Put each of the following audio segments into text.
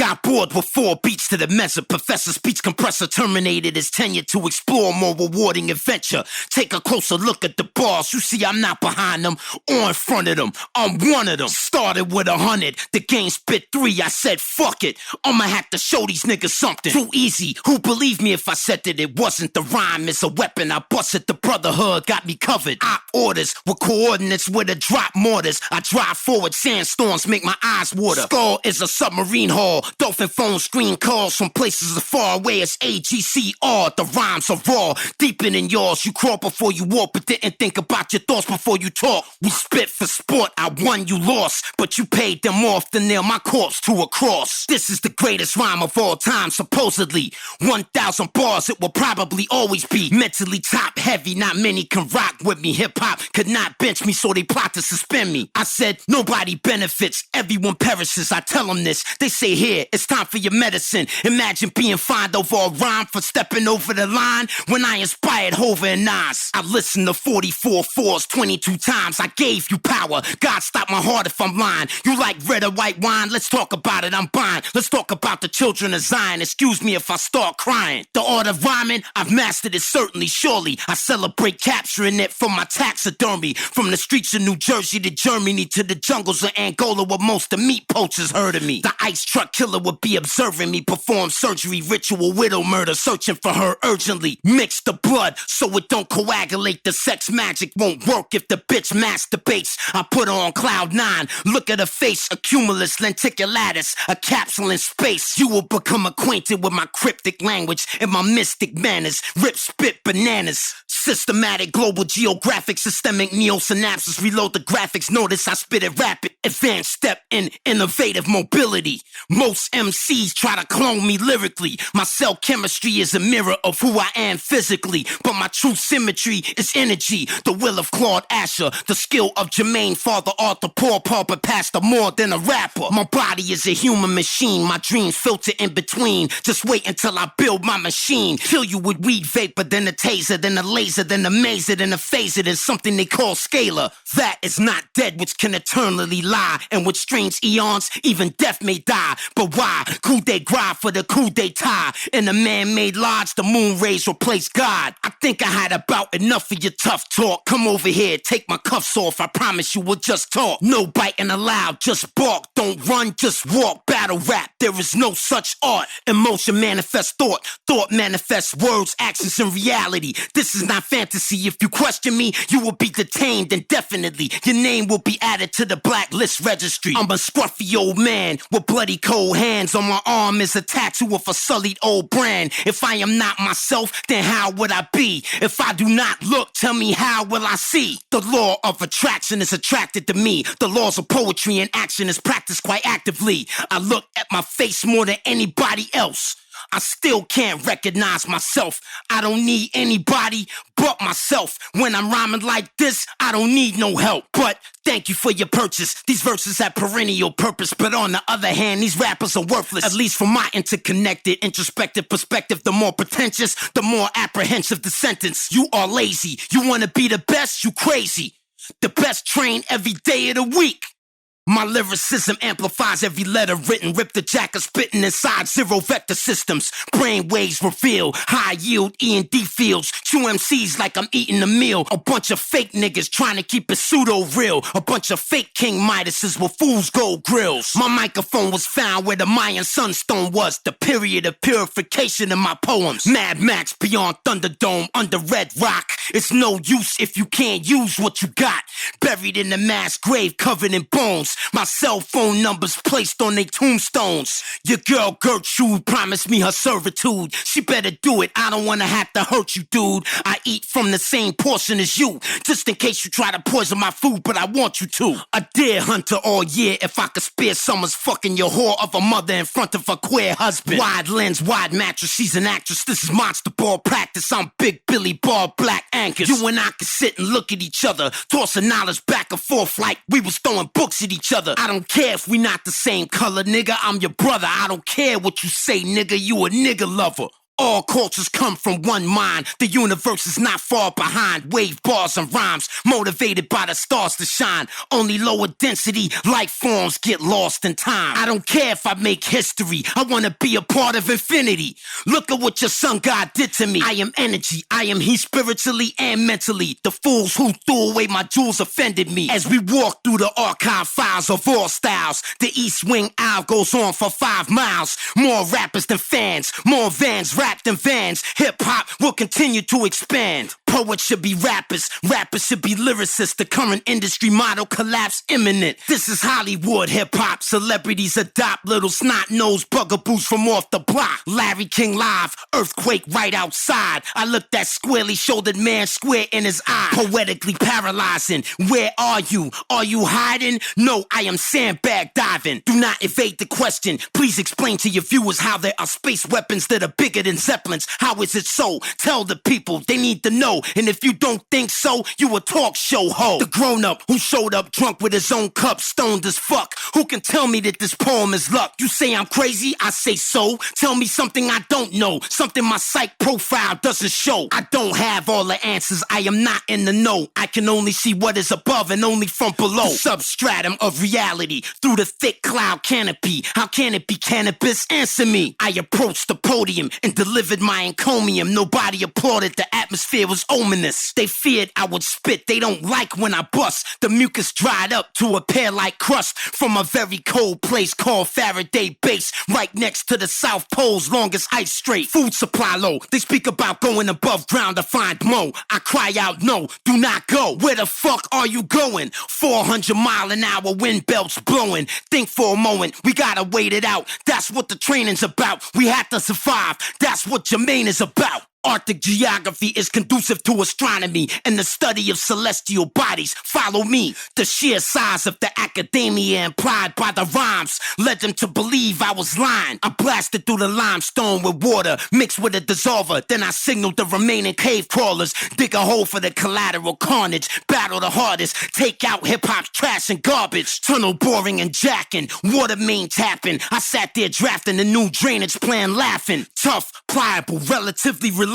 got bored with 4 beats to the measure. Professor speech compressor terminated his tenure to explore more rewarding adventure. Take a closer look at the bars. You see I'm not behind them or in front of them. I'm one of them. Started with 100. The game spit 3. I said, fuck it. I'ma have to show these niggas something. Too easy. Who believe me if I said that it wasn't? The rhyme is a weapon. I busted the brotherhood. Got me covered. Op orders with coordinates with a drop mortars. I drive forward. Sandstorms make my eyes water. Skull is a submarine hull. Dolphin phone screen calls from places as far away as AGCR. The rhymes are raw. Deeper than yours. You crawl before you walk, but didn't think about your thoughts before you talk. We spit for sport. I won, you lost. But you paid them off to nail my corpse to a cross. This is the greatest rhyme of all time, supposedly. 1,000 bars, it will probably always be. Mentally top heavy, not many can rock with me. Hip-hop could not bench me, so they plot to suspend me. I said, nobody benefits, everyone perishes. I tell them this, they say here, it's time for your medicine. Imagine being fined over a rhyme for stepping over the line. When I inspired Hova and Nas, I listened to 44 fours 22 times. I gave you power, God stop my heart if I'm lying. You like red or white wine? Let's talk about it, I'm buying. Let's talk about the children of Zion. Excuse me if I start crying. The art of rhyming, I've mastered it certainly, surely. I celebrate capturing it from my taxidermy. From the streets of New Jersey to Germany to the jungles of Angola where most of meat poachers heard of me. The ice truck killer would be observing me perform surgery, ritual widow murder, searching for her urgently. Mix the blood so it don't coagulate. The sex magic won't work if the bitch masturbates. I put her on cloud 9. Look at her face, a cumulus lenticulatus, a capsule in space. You will become acquainted with my cryptic language and my mystic manners. Rip, spit, bananas. Systematic, global geographic, systemic neo-synapses. Reload the graphics, notice I spit it rapid. Advanced step in innovative mobility. Most MCs try to clone me lyrically. My cell chemistry is a mirror of who I am physically. But my true symmetry is energy. The will of Claude Asher. The skill of Jermaine, Father Arthur, Paul Papa, Pastor more than a rapper. My body is a human machine. My dreams filter in between. Just wait until I build my machine. Kill you with weed vapor, then a taser, then a laser, then a mazer, then a phaser, then something they call scalar. That is not dead, which can eternally lie. And with strange eons, even death may die. But why? Coup de grace for the coup d'etat. In a man-made lodge, the moon rays replace God. I think I had about enough of your tough talk. Come over here, take my cuffs off. I promise you we'll just talk. No biting allowed, just bark. Don't run, just walk. Battle rap, there is no such art. Emotion manifests thought. Thought manifests words, actions, and reality. This is not fantasy. If you question me, you will be detained indefinitely. Your name will be added to the blacklist registry. I'm a scruffy old man with bloody cold hands. On my arm is a tattoo of a sullied old brand. If I am not myself, then how would I be? If I do not look, tell me how will I see? The law of attraction is attracted to me. The laws of poetry and action is practiced quite actively. I look at my face more than anybody else. I still can't recognize myself. I don't need anybody but myself. When I'm rhyming like this, I don't need no help. But thank you for your purchase. These verses have perennial purpose. But on the other hand, these rappers are worthless. At least from my interconnected, introspective perspective. The more pretentious, the more apprehensive the sentence. You are lazy. You want to be the best? You crazy. The best train every day of the week. My lyricism amplifies every letter written. Rip the jack of spitting inside zero vector systems. Brain waves reveal high yield E&D fields. Chew MCs like I'm eating a meal. A bunch of fake niggas trying to keep it pseudo real. A bunch of fake King Midases with fool's gold grills. My microphone was found where the Mayan sunstone was. The period of purification in my poems. Mad Max beyond Thunderdome under Red Rock. It's no use if you can't use what you got. Buried in a mass grave covered in bones. My cell phone number's placed on they tombstones. Your girl Gertrude promised me her servitude. She better do it, I don't wanna have to hurt you, dude. I eat from the same portion as you, just in case you try to poison my food, but I want you to. A deer hunter all year, if I could spare someone's fucking your whore of a mother in front of a queer husband. Wide lens, wide mattress, she's an actress. This is monster ball practice, I'm Big Billy Ball Black Anchors. You and I can sit and look at each other, tossing knowledge back and forth like we was throwing books at each other. I don't care if we not the same color, nigga, I'm your brother. I don't care what you say, nigga, you a nigga lover. All cultures come from one mind. The universe is not far behind. Wave bars and rhymes, motivated by the stars to shine. Only lower density life forms get lost in time. I don't care if I make history, I wanna be a part of infinity. Look at what your sun god did to me. I am energy, I am he spiritually and mentally. The fools who threw away my jewels offended me. As we walk through the archive files of all styles, the East Wing Aisle goes on for 5 miles. More rappers than fans, more vans wrapped in vans. Hip-hop will continue to expand. Poets should be rappers, rappers should be lyricists. The current industry model collapse imminent. This is Hollywood hip-hop. Celebrities adopt little snot-nosed bugaboos from off the block. Larry King live, earthquake right outside. I looked that squarely-shouldered man square in his eye. Poetically paralyzing. Where are you? Are you hiding? No, I am sandbag diving. Do not evade the question. Please explain to your viewers how there are space weapons that are bigger than Zeppelins. How is it so? Tell the people, they need to know. And if you don't think so, you a talk show hoe. The grown-up who showed up drunk with his own cup, stoned as fuck. Who can tell me that this poem is luck? You say I'm crazy, I say so. Tell me something I don't know, something my psych profile doesn't show. I don't have all the answers, I am not in the know. I can only see what is above and only from below. The substratum of reality through the thick cloud canopy. How can it be cannabis? Answer me. I approached the podium and delivered my encomium. Nobody applauded, the atmosphere was ominous. They feared I would spit, they don't like when I bust. The mucus dried up to appear like crust from a very cold place called Faraday Base, right next to the South Pole's longest ice strait. Food supply low, they speak about going above ground to find mo. I cry out no, do not go. Where the fuck are you going? 400-mile-an-hour wind belts blowing. Think for a moment, we gotta wait it out. That's what the training's about. We have to survive, that's what Jermaine is about. Arctic geography is conducive to astronomy and the study of celestial bodies. Follow me. The sheer size of the academia implied by the rhymes led them to believe I was lying. I blasted through the limestone with water mixed with a dissolver. Then I signaled the remaining cave crawlers. Dig a hole for the collateral carnage. Battle the hardest. Take out hip-hop's trash and garbage. Tunnel boring and jacking. Water main tapping. I sat there drafting the new drainage plan laughing. Tough, pliable, relatively reliable.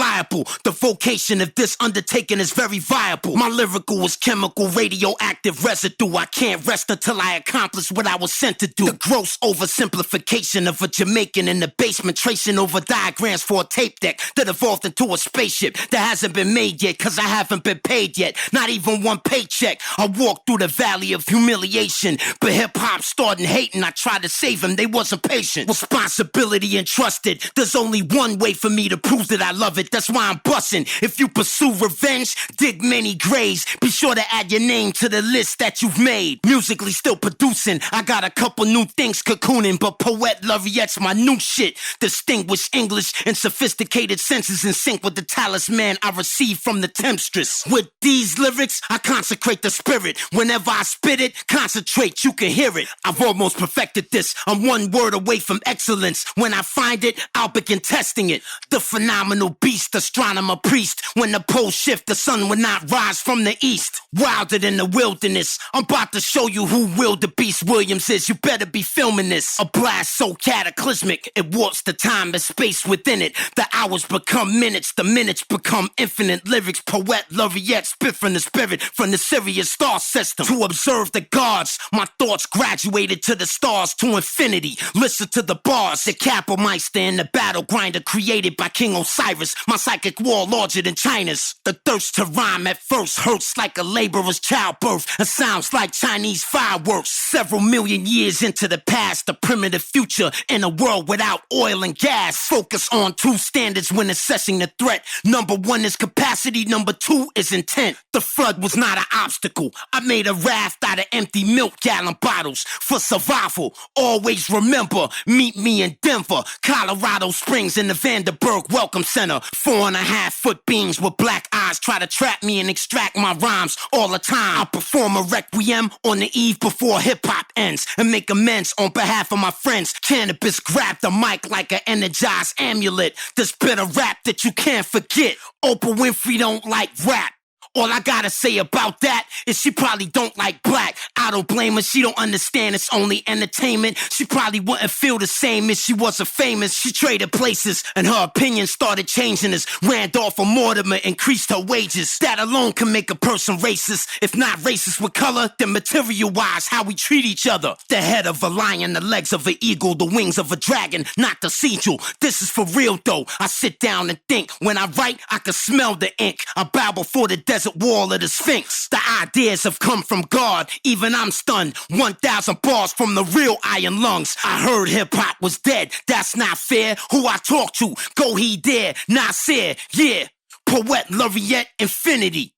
The vocation of this undertaking is very viable. My lyrical is chemical, radioactive residue. I can't rest until I accomplish what I was sent to do. The gross oversimplification of a Jamaican in the basement, tracing over diagrams for a tape deck that evolved into a spaceship that hasn't been made yet, cause I haven't been paid yet. Not even one paycheck. I walked through the valley of humiliation, but hip-hop started hating. I tried to save him, they wasn't patient. Responsibility entrusted. There's only one way for me to prove that I love it. That's why I'm bussin'. If you pursue revenge, dig many graves. Be sure to add your name to the list that you've made. Musically still producing. I got a couple new things cocooning, but Poet Laureate's my new shit. Distinguished English and sophisticated senses in sync with the talisman I received from the temptress. With these lyrics, I consecrate the spirit. Whenever I spit it, concentrate, you can hear it. I've almost perfected this. I'm one word away from excellence. When I find it, I'll begin testing it. The phenomenal beast, astronomer priest. When the poles shift, the sun will not rise from the east. Wilder than the wilderness. I'm about to show you who Wildebeest Williams is. You better be filming this. A blast so cataclysmic, it warps the time and space within it. The hours become minutes, the minutes become infinite. Lyrics, Poet Laureate, spit from the spirit, from the Sirius star system. To observe the gods, my thoughts graduated to the stars, to infinity. Listen to the bars, the Capelmeister and the battle grinder created by King Osiris. My psychic wall larger than China's. The thirst to rhyme at first hurts like a laborer's childbirth. It sounds like Chinese fireworks. Several million years into the past, the primitive future in a world without oil and gas. Focus on two standards when assessing the threat. Number one is capacity, number two is intent. The flood was not an obstacle. I made a raft out of empty milk gallon bottles. For survival, always remember, meet me in Denver, Colorado Springs in the Vanderburg Welcome Center. 4.5-foot beings with black eyes try to trap me and extract my rhymes all the time. I perform a requiem on the eve before hip-hop ends and make amends on behalf of my friends. Canibus grabbed the mic like an energized amulet. This bit of rap that you can't forget. Oprah Winfrey don't like rap. All I gotta say about that is she probably don't like black. I don't blame her, she don't understand it's only entertainment. She probably wouldn't feel the same if she wasn't famous. She traded places and her opinion started changing as Randolph or Mortimer increased her wages. That alone can make a person racist. If not racist with color, then material-wise, how we treat each other. The head of a lion, the legs of an eagle, the wings of a dragon, not the sigil. This is for real though. I sit down and think. When I write, I can smell the ink. I bow before the desert wall of the Sphinx. The ideas have come from God. Even I'm stunned. 1,000 bars from the real iron lungs. I heard hip-hop was dead. That's not fair. Who I talk to? Go he there. Nasir. Yeah. Poet Laureate Infinity.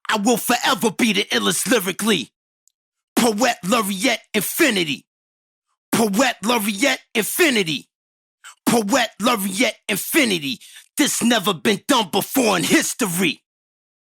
I will forever be the illest lyrically. Poet Laureate Infinity. Poet Laureate Infinity. Poet Laureate Infinity. This never been done before in history.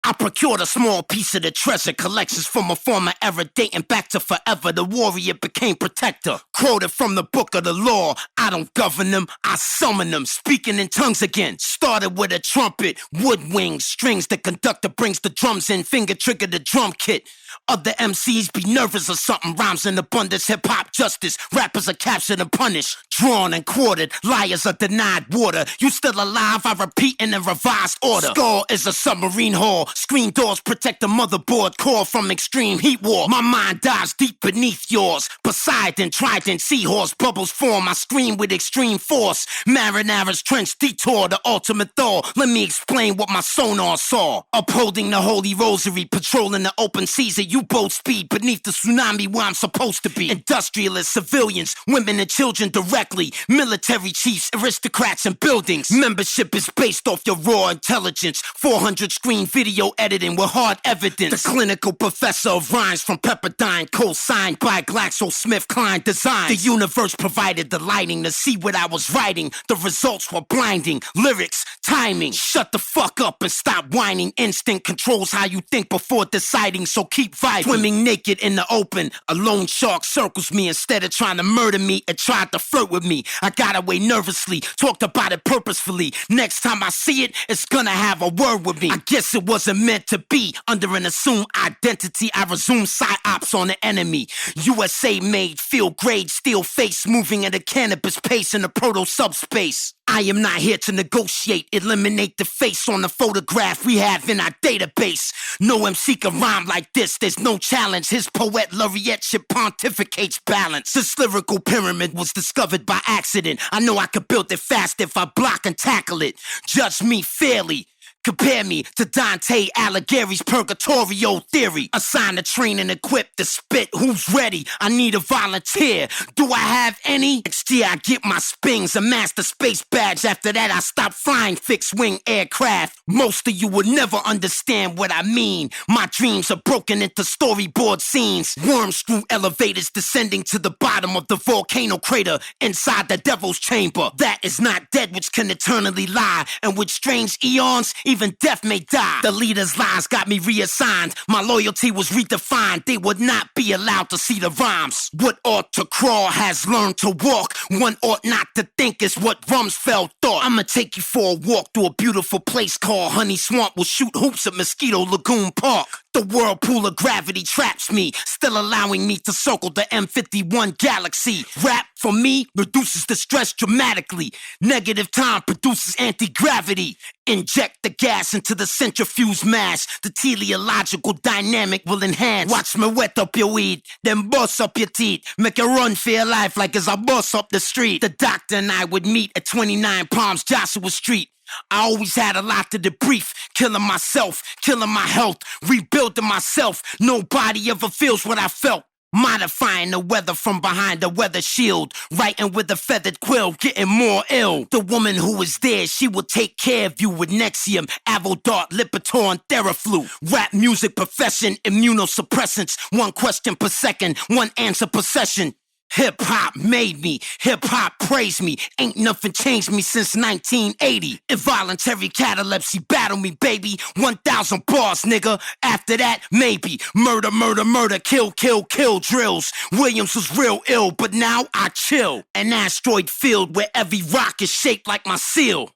I procured a small piece of the treasure collections from a former era dating back to forever. The warrior became protector. Quoted from the book of the law. I don't govern them, I summon them. Speaking in tongues again. Started with a trumpet, wood wings, strings. The conductor brings the drums in, finger trigger the drum kit. Other MCs be nervous or something. Rhymes in abundance, hip-hop justice. Rappers are captured and punished. Drawn and quartered, liars are denied water. You still alive, I repeat in a revised order. Skull is a submarine hull. Screen doors protect the motherboard core from extreme heat war. My mind dives deep beneath yours. Poseidon, Trident, seahorse, bubbles form. I scream with extreme force. Marinara's trench detour, the ultimate Thor. Let me explain what my sonar saw. Upholding the holy rosary, patrolling the open seas at U-boat speed beneath the tsunami where I'm supposed to be. Industrialists, civilians, women and children directly. Military chiefs, aristocrats and buildings. Membership is based off your raw intelligence. 400 screen video editing with hard evidence. The clinical professor of rhymes from Pepperdine, co-signed by GlaxoSmithKline Design. The universe provided the lighting to see what I was writing. The results were blinding. Lyrics, timing. Shut the fuck up and stop whining. Instinct controls how you think before deciding, so keep vibing. Swimming naked in the open. A lone shark circles me instead of trying to murder me. It tried to flirt with me. I got away nervously. Talked about it purposefully. Next time I see it, it's gonna have a word with me. I guess it wasn't meant to be. Under an assumed identity, I resume psyops on the enemy. USA made, field grade, steel face, moving at a Canibus pace in the proto-subspace. I am not here to negotiate, eliminate the face on the photograph we have in our database. No MC can rhyme like this, there's no challenge. His poet laureate shit pontificates balance. This lyrical pyramid was discovered by accident. I know I could build it fast if I block and tackle it. Judge me fairly. Compare me to Dante Alighieri's Purgatorio theory. Assign to train and equip to spit. Who's ready? I need a volunteer. Do I have any? Next year I get my spings, a master space badge. After that I stop flying fixed wing aircraft. Most of you would never understand what I mean. My dreams are broken into storyboard scenes. Worm screw elevators descending to the bottom of the volcano crater inside the devil's chamber. That is not dead which can eternally lie. And with strange eons, even death may die. The leader's lies got me reassigned. My loyalty was redefined. They would not be allowed to see the rhymes. What ought to crawl has learned to walk. One ought not to think is what Rumsfeld thought. I'ma take you for a walk through a beautiful place called Honey Swamp. We'll shoot hoops at Mosquito Lagoon Park. The whirlpool of gravity traps me, still allowing me to circle the M51 galaxy. Rap, for me, reduces the stress dramatically. Negative time produces anti-gravity. Inject the gas into the centrifuge mass. The teleological dynamic will enhance. Watch me wet up your weed, then bust up your teeth. Make you run for your life like as I bust up the street. The doctor and I would meet at 29 Palms Joshua Street. I always had a lot to debrief. Killing myself, killing my health, rebuilding myself. Nobody ever feels what I felt. Modifying the weather from behind the weather shield. Writing with a feathered quill, getting more ill. The woman who is there, she will take care of you with Nexium, Avodart, Lipitor, and Theraflu. Rap music profession, immunosuppressants. One question per second, one answer per session. Hip-hop made me, hip-hop praised me. Ain't nothing changed me since 1980. Involuntary catalepsy, battle me, baby. 1,000 bars, nigga. After that, maybe. Murder, murder, murder, kill, kill, kill drills. Williams was real ill, but now I chill. An asteroid field where every rock is shaped like my seal.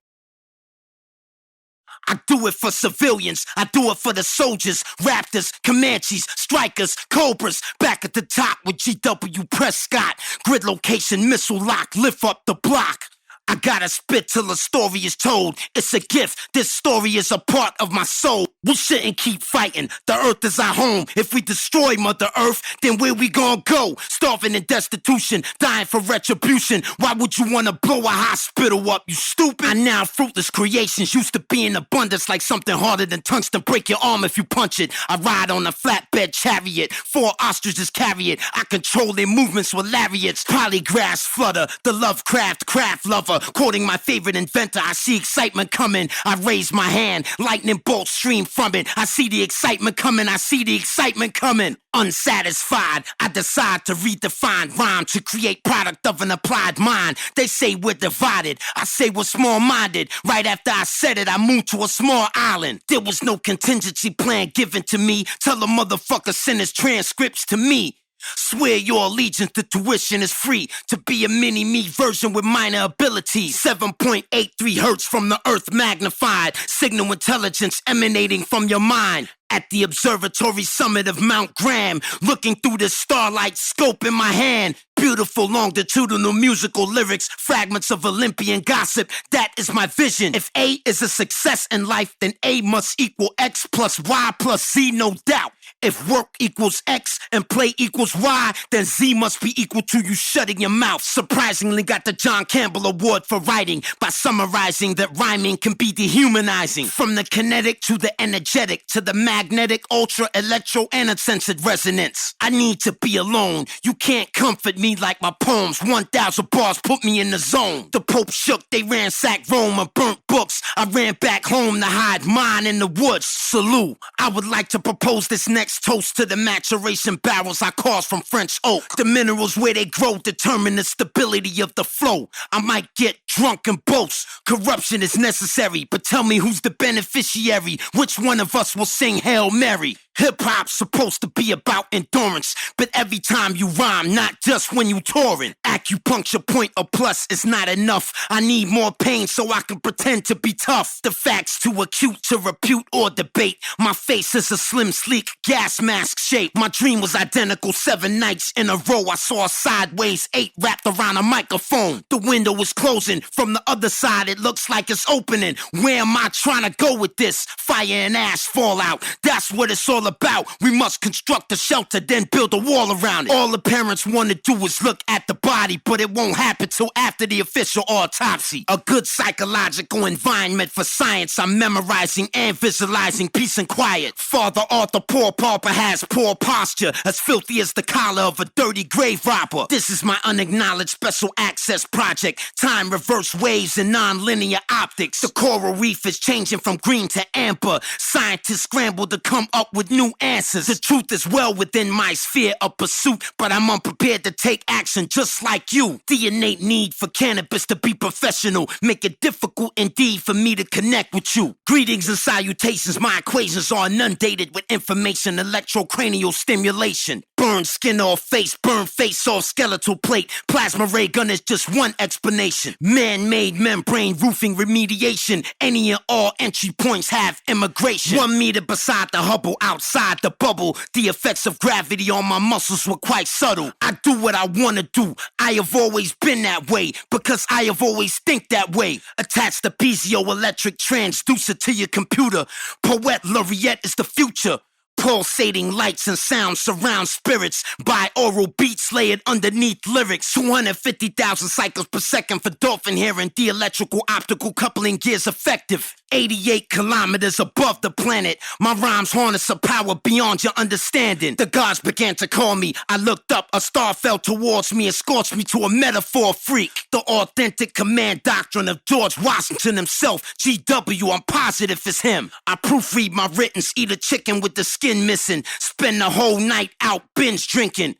I do it for civilians, I do it for the soldiers, Raptors, Comanches, Strikers, Cobras. Back at the top with GW Prescott. Grid location, missile lock, lift up the block. I gotta spit till the story is told. It's a gift, this story is a part of my soul. We shouldn't keep fighting, the earth is our home. If we destroy Mother Earth, then where we gonna go? Starving in destitution, dying for retribution. Why would you wanna blow a hospital up, you stupid? I now fruitless creations used to be in abundance, like something harder than tungsten. Break your arm if you punch it. I ride on a flatbed chariot, 4 ostriches carry it. I control their movements with lariats. Polygraphs flutter, the Lovecraft craft lover. Quoting my favorite inventor, I see excitement coming. I raise my hand, lightning bolts stream from it. I see the excitement coming, I see the excitement coming. Unsatisfied, I decide to redefine rhyme to create product of an applied mind. They say we're divided, I say we're small-minded. Right after I said it, I moved to a small island. There was no contingency plan given to me. Tell a motherfucker send his transcripts to me. Swear your allegiance to tuition is free. To be a mini-me version with minor abilities. 7.83 hertz from the earth magnified. Signal intelligence emanating from your mind. At the observatory summit of Mount Graham, looking through the starlight scope in my hand. Beautiful longitudinal musical lyrics, fragments of Olympian gossip, that is my vision. If A is a success in life, then A must equal X plus Y plus Z, no doubt. If work equals X and play equals Y, then Z must be equal to you shutting your mouth. Surprisingly got the John Campbell Award for writing by summarizing that rhyming can be dehumanizing. From the kinetic to the energetic to the magnetic, ultra, electro, and uncensored resonance. I need to be alone. You can't comfort me like my poems. 1,000 bars put me in the zone. The Pope shook, they ransacked Rome and burnt books. I ran back home to hide mine in the woods. Salute. I would like to propose this next toast to the maturation barrels I caused from French oak. The minerals where they grow determine the stability of the flow. I might get drunk and boast. Corruption is necessary, but tell me who's the beneficiary? Which one of us will sing Hail Mary? Hip-hop's supposed to be about endurance, but every time you rhyme, not just when you touring. Acupuncture point or plus is not enough. I need more pain so I can pretend to be tough. The facts too acute to repute or debate. My face is a slim, sleek gas mask shape. My dream was identical 7 nights in a row. I saw a sideways 8 wrapped around a microphone. The window was closing. From the other side, it looks like it's opening. Where am I trying to go with this? Fire and ash fallout. That's what it's all about. We must construct a shelter, then build a wall around it. All the parents want to do is look at the body, but it won't happen till after the official autopsy. A good psychological environment for science. I'm memorizing and visualizing peace and quiet. Father Arthur Poor Pauper has poor posture, as filthy as the collar of a dirty grave robber. This is my unacknowledged special access project. Time reverse waves and non-linear optics. The coral reef is changing from green to amber. Scientists scramble to come up with new answers. The truth is well within my sphere of pursuit, but I'm unprepared to take action just like you. The innate need for cannabis to be professional make it difficult indeed for me to connect with you. Greetings and salutations, my equations are inundated with information, electrocranial stimulation. Burn skin off face, burn face off skeletal plate. Plasma ray gun is just one explanation. Man-made membrane roofing remediation. Any and all entry points have immigration. 1 meter beside the Hubble, outside the bubble. The effects of gravity on my muscles were quite subtle. I do what I want to do. I have always been that way, because I have always think that way. Attach the piezoelectric transducer to your computer. Poet Laureate is the future. Pulsating lights and sounds surround spirits. Binaural beats layered underneath lyrics. 250,000 cycles per second for dolphin hearing. The electrical optical coupling gears effective. 88 kilometers above the planet. My rhymes harness a power beyond your understanding. The gods began to call me. I looked up, a star fell towards me and scorched me to a metaphor freak. The authentic command doctrine of George Washington himself. GW, I'm positive it's him. I proofread my writtens, eat a chicken with the skin missing. Spend the whole night out binge drinking.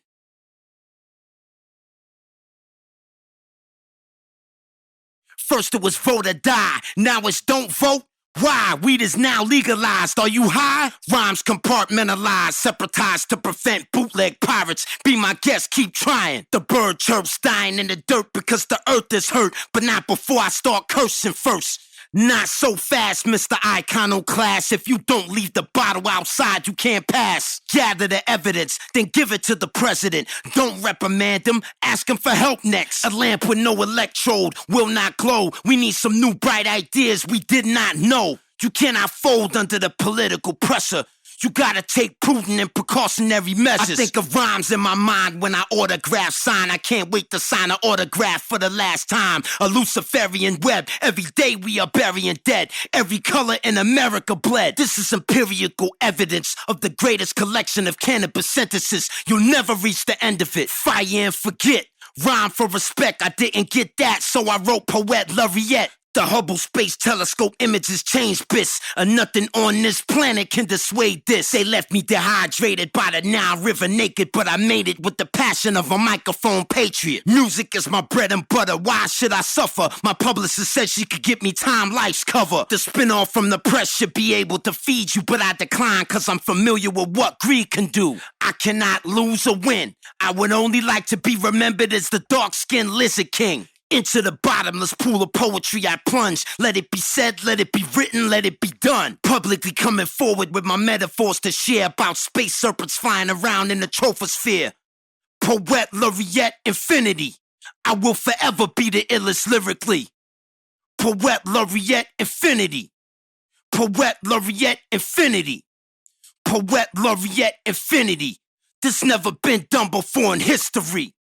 First it was vote or die, now it's don't vote. Why? Weed is now legalized. Are you high? Rhymes compartmentalized, separatized to prevent bootleg pirates. Be my guest, keep trying. The bird chirps dying in the dirt because the earth is hurt, but not before I start cursing first. Not so fast, Mr. Iconoclast. If you don't leave the bottle outside, you can't pass. Gather the evidence, then give it to the president. Don't reprimand him, ask him for help next. A lamp with no electrode will not glow. We need some new bright ideas we did not know. You cannot fold under the political pressure. You gotta take prudent and precautionary measures. I think of rhymes in my mind when I autograph sign. I can't wait to sign an autograph for the last time. A Luciferian web. Every day we are burying dead. Every color in America bled. This is empirical evidence of the greatest collection of cannabis sentences. You'll never reach the end of it. Fire and forget. Rhyme for respect. I didn't get that, so I wrote Poet Laureate. The Hubble Space Telescope images change bits. Nothing on this planet can dissuade this. They left me dehydrated by the Nile River naked, but I made it with the passion of a microphone patriot. Music is my bread and butter. Why should I suffer? My publicist said she could get me Time Life's cover. The spin-off from the press should be able to feed you, but I decline cause I'm familiar with what greed can do. I cannot lose or win. I would only like to be remembered as the dark-skinned lizard king. Into the bottomless pool of poetry I plunge. Let it be said, let it be written, let it be done. Publicly coming forward with my metaphors to share about space serpents flying around in the troposphere. Poet Laureate Infinity. I will forever be the illest lyrically. Poet Laureate Infinity. Poet Laureate Infinity. Poet Laureate Infinity. This never been done before in history.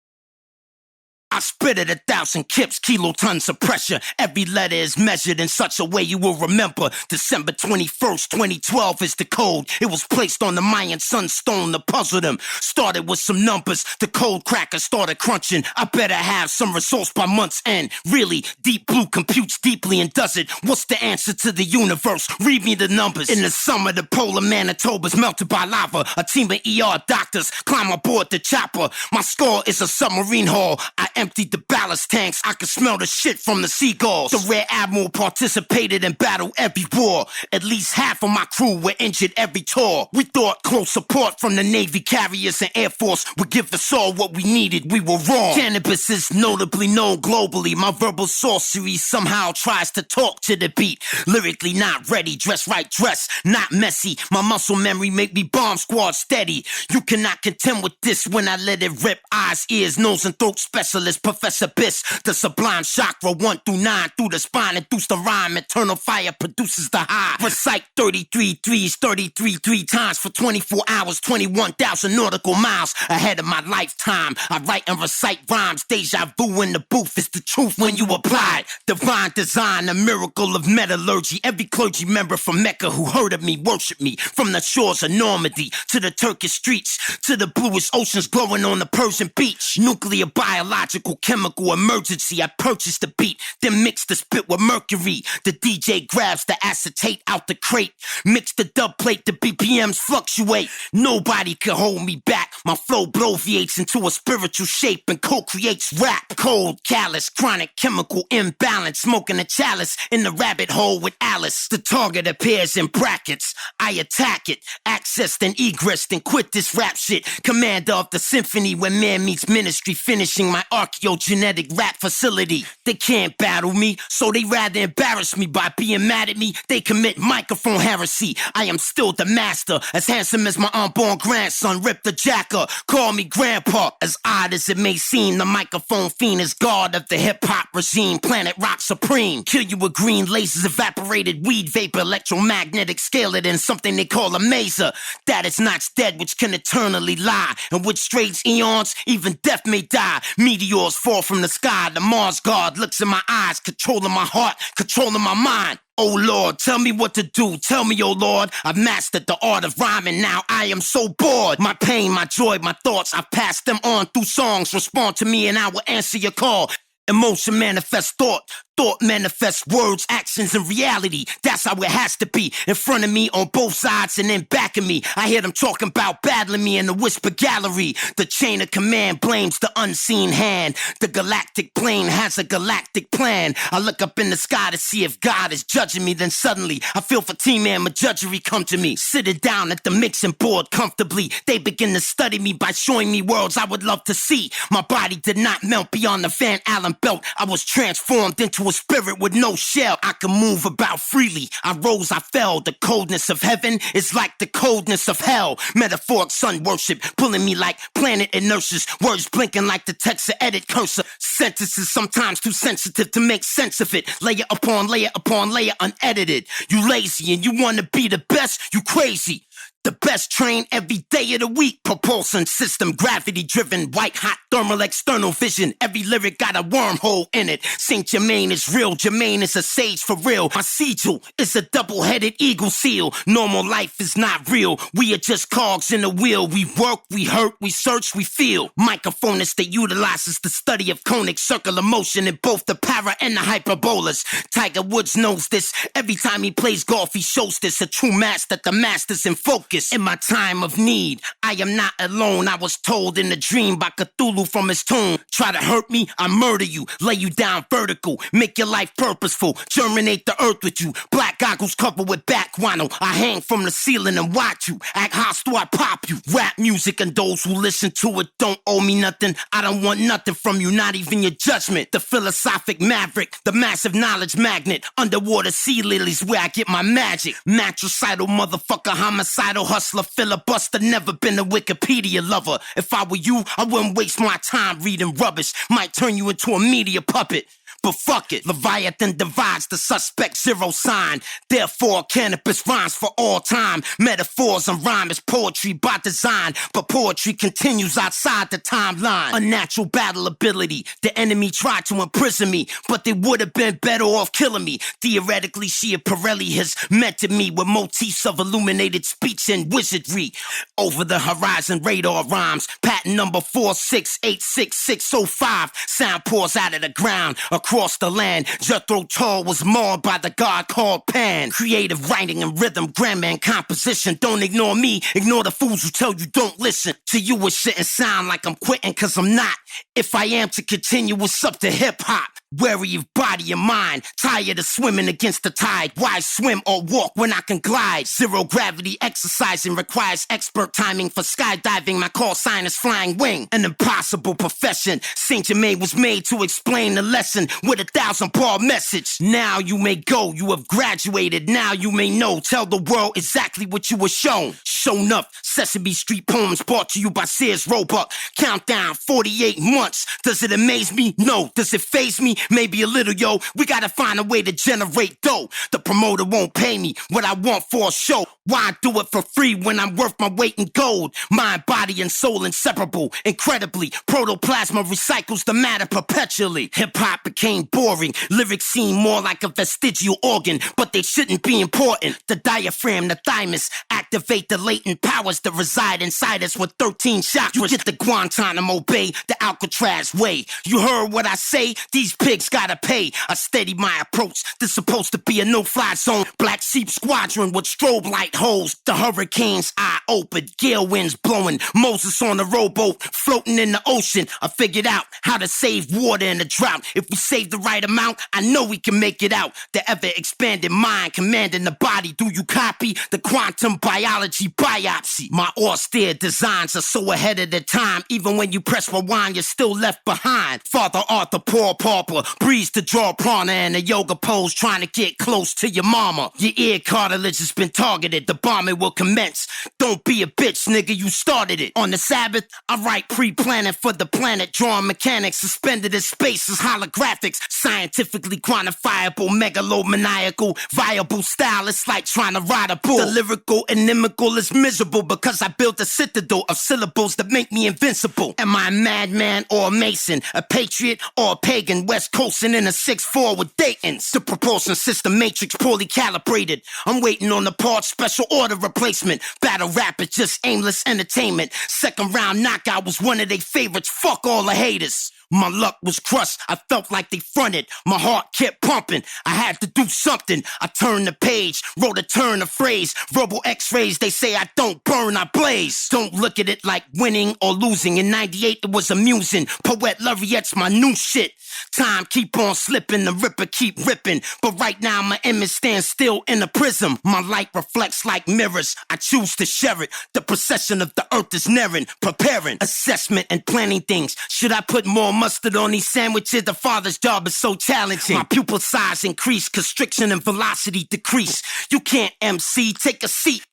I spit at 1,000 kips, kilotons of pressure. Every letter is measured in such a way you will remember. December 21st, 2012 is the code. It was placed on the Mayan sunstone to puzzle them. Started with some numbers, the cold cracker started crunching. I better have some results by month's end. Really, Deep Blue computes deeply and does it. What's the answer to the universe? Read me the numbers. In the summer, the polar Manitoba's melted by lava. A team of ER doctors climb aboard the chopper. My skull is a submarine hull. I emptied the ballast tanks. I could smell the shit from the seagulls. The Rear Admiral participated in battle every war. At least half of my crew were injured every tour. We thought close support from the Navy carriers and Air Force would give us all what we needed. We were wrong. Cannabis is notably known globally. My verbal sorcery somehow tries to talk to the beat. Lyrically not ready. Dress right, dress not messy. My muscle memory make me bomb squad steady. You cannot contend with this when I let it rip. Eyes, ears, nose, and throat specialist. Professor Biss, the sublime chakra 1 through 9 through the spine, induce the rhyme. Eternal fire produces the high. Recite 33 threes, 33 three times for 24 hours, 21,000 nautical miles ahead of my lifetime. I write and recite rhymes. Deja vu in the booth is the truth when you apply it. Divine design, a miracle of metallurgy. Every clergy member from Mecca who heard of me worship me. From the shores of Normandy to the Turkish streets to the bluest oceans glowing on the Persian beach. Nuclear, biological, chemical emergency. I purchased the beat, then mixed the spit with mercury. The DJ grabs the acetate out the crate. Mix the dub plate, the BPMs fluctuate. Nobody can hold me back. My flow bloviates into a spiritual shape and co-creates rap. Cold, callous, chronic, chemical imbalance. Smoking a chalice in the rabbit hole with Alice. The target appears in brackets. I attack it. Access then egress, then quit this rap shit. Commander of the symphony where man meets ministry. Finishing my archaeogenetic rap facility. They can't battle me, so they rather embarrass me by being mad at me. They commit microphone heresy. I am still the master, as handsome as my unborn grandson. Rip the jacker, call me grandpa. As odd as it may seem, the microphone fiend is god of the hip-hop regime. Planet rock supreme. Kill you with green lasers, evaporated weed vapor, electromagnetic scale it in something they call a maser. That is not dead, which can eternally lie, and which strays eons, even death may die. Meteors fall from the sky. The Mars God looks in my eyes, controlling my heart, controlling my mind. Oh Lord, tell me what to do. Tell me, oh Lord, I've mastered the art of rhyming. Now I am so bored. My pain, my joy, my thoughts, I've passed them on through songs. Respond to me and I will answer your call. Emotion manifests thought. Thought manifests words, actions, and reality. That's how it has to be. In front of me, on both sides, and then back of me. I hear them talking about battling me in the whisper gallery. The chain of command blames the unseen hand. The galactic plane has a galactic plan. I look up in the sky to see if God is judging me. Then suddenly, I feel Fatima and Majudgery come to me. Sitting down at the mixing board comfortably. They begin to study me by showing me worlds I would love to see. My body did not melt beyond the Van Allen belt. I was transformed into a a spirit with no shell. I can move about freely. I rose, I fell. The coldness of heaven is like the coldness of hell. Metaphoric sun worship, pulling me like planet inertias. Words blinking like the text of edit cursor. Sentences sometimes too sensitive to make sense of it. Layer upon layer upon layer unedited. You lazy and you wanna be the best? You crazy. The best train every day of the week. Propulsion system, gravity driven, white hot thermal external vision. Every lyric got a wormhole in it. Saint Germain is real, Jermaine is a sage for real. My sigil is a double-headed eagle seal. Normal life is not real. We are just cogs in the wheel. We work, we hurt, we search, we feel. Microphonist that utilizes the study of conic circular motion in both the para and the hyperbolas. Tiger Woods knows this. Every time he plays golf, he shows this. A true master, the master's in focus. In my time of need, I am not alone. I was told in a dream by Cthulhu from his tomb. Try to hurt me, I murder you. Lay you down vertical, make your life purposeful. Germinate the earth with you. Black goggles covered with back guano. I hang from the ceiling and watch you. Act hostile, I pop you. Rap music and those who listen to it don't owe me nothing. I don't want nothing from you, not even your judgment. The philosophic maverick, the massive knowledge magnet. Underwater sea lilies where I get my magic. Matricidal motherfucker, homicidal hustler, filibuster, never been a Wikipedia lover. If I were you, I wouldn't waste my time reading rubbish. Might turn you into a media puppet. But fuck it, Leviathan divides the suspect zero sign. Therefore, Canibus rhymes for all time. Metaphors and rhyme is poetry by design. But poetry continues outside the timeline. Unnatural battle ability. The enemy tried to imprison me, but they would have been better off killing me. Theoretically, Shia Pirelli has mentored me with motifs of illuminated speech and wizardry. Over the horizon radar rhymes. Patent number 4686605. Sound pours out of the ground. Across the land, Jethro Tull was mauled by the god called Pan. Creative writing and rhythm, grammar and composition. Don't ignore me, ignore the fools who tell you don't listen. To you it shouldn't sound like I'm quitting, cause I'm not. If I am to continue, it's up to hip-hop. Wary of body and mind, tired of swimming against the tide. Why swim or walk when I can glide? Zero gravity exercising requires expert timing for skydiving. My call sign is flying wing, an impossible profession. Saint Germain was made to explain the lesson with a 1,000-bar message. Now you may go, you have graduated. Now you may know, tell the world exactly what you were shown. Shown up, Sesame Street poems brought to you by Sears Roebuck. Countdown, 48 months. Does it amaze me? No. Does it faze me? Maybe a little, yo. We gotta find a way to generate dough. The promoter won't pay me what I want for a show. Why do it for free when I'm worth my weight in gold? Mind, body, and soul inseparable. Incredibly, protoplasma recycles the matter perpetually. Hip-hop became boring. Lyrics seem more like a vestigial organ, but they shouldn't be important. The diaphragm, the thymus, activate the latent powers that reside inside us with 13 chakras. You get the Guantanamo Bay, the Alcatraz way. You heard what I say? These pigs gotta pay. I steady my approach. This supposed to be a no-fly zone. Black sheep squadron with strobe light holes. The hurricane's eye open, gale winds blowing. Moses on a rowboat, floating in the ocean. I figured out how to save water in a drought. If we save the right amount, I know we can make it out. The ever-expanding mind commanding the body. Do you copy the quantum biology biopsy? My austere designs are so ahead of the time. Even when you press rewind, you're still left behind. Father Arthur, poor pauper, breeze to draw prana in a yoga pose, trying to get close to your mama. Your ear cartilage has been targeted. The bombing will commence. Don't be a bitch, nigga, you started it. On the Sabbath, I write pre-planning for the planet, drawing mechanics suspended in space as holographics. Scientifically quantifiable, megalomaniacal, viable style. It's like trying to ride a bull. The lyrical inimical is miserable because I built a citadel of syllables that make me invincible. Am I a madman or a mason? A patriot or a pagan? West coasting in a 6'4" with Dayton's. The propulsion system matrix poorly calibrated. I'm waiting on the part special order replacement. Battle rap is just aimless entertainment. Second round knockout was one of their favorites. Fuck all the haters. My luck was crushed, I felt like they fronted. My heart kept pumping, I had to do something. I turned the page, wrote a turn of phrase. Verbal x-rays, they say I don't burn, I blaze. Don't look at it like winning or losing. In 98 it was amusing. Poet Laureate's my new shit. Time keep on slipping, the ripper keep ripping. But right now my image stands still in a prism. My light reflects like mirrors, I choose to share it. The procession of the earth is nearing, preparing, assessment and planning things. Should I put more mustard on these sandwiches, the father's job is so challenging. My pupil size increase, constriction and velocity decrease. You can't MC, take a seat.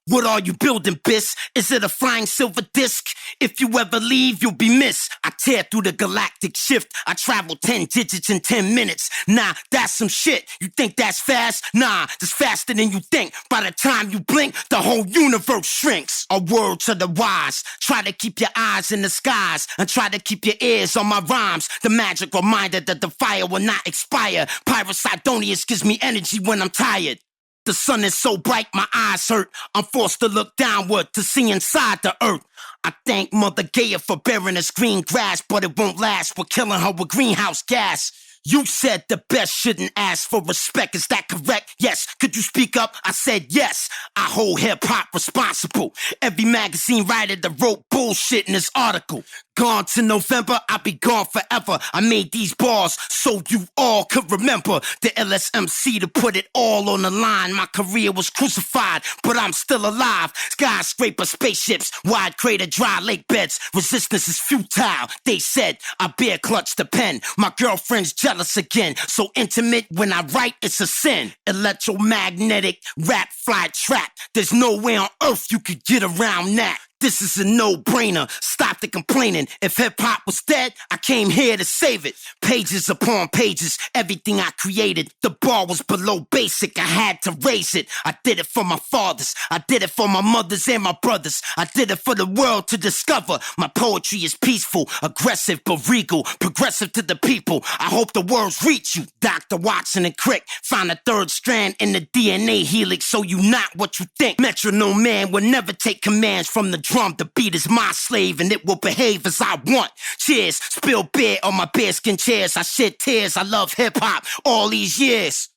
What are you building, Biss? Is it a flying silver disc? If you ever leave, you'll be missed. I tear through the galactic shift. I travel 10 digits in 10 minutes. Nah, that's some shit. You think that's fast? Nah, that's faster than you think. By the time you blink, the whole universe shrinks. A word to the wise. Try to keep your eyes in the skies and try to keep your ears on my rhymes. The magic reminder that the fire will not expire. Pyrosidonius gives me energy when I'm tired. The sun is so bright, my eyes hurt. I'm forced to look downward to see inside the earth. I thank Mother Gaia for bearing us green grass, but it won't last. We're killing her with greenhouse gas. You said the best shouldn't ask for respect. Is that correct? Yes. Could you speak up? I said yes. I hold hip-hop responsible. Every magazine writer that wrote bullshit in this article. Gone to November, I'll be gone forever. I made these bars so you all could remember. The LSMC to put it all on the line. My career was crucified, but I'm still alive. Skyscraper spaceships, wide crater, dry lake beds. Resistance is futile, they said. I bear clutch the pen. My girlfriend's jealous again. So intimate when I write, it's a sin. Electromagnetic rap fly trap. There's no way on earth you could get around that. This is a no-brainer. Stop the complaining. If hip-hop was dead, I came here to save it. Pages upon pages, everything I created. The bar was below basic. I had to raise it. I did it for my fathers. I did it for my mothers and my brothers. I did it for the world to discover. My poetry is peaceful, aggressive but regal, progressive to the people. I hope the words reach you. Dr. Watson and Crick found a third strand in the DNA helix, so you not what you think. Metronome man will never take commands from the drum. The beat is my slave and it will behave as I want. Cheers, spill beer on my bearskin chairs. I shed tears, I love hip-hop all these years.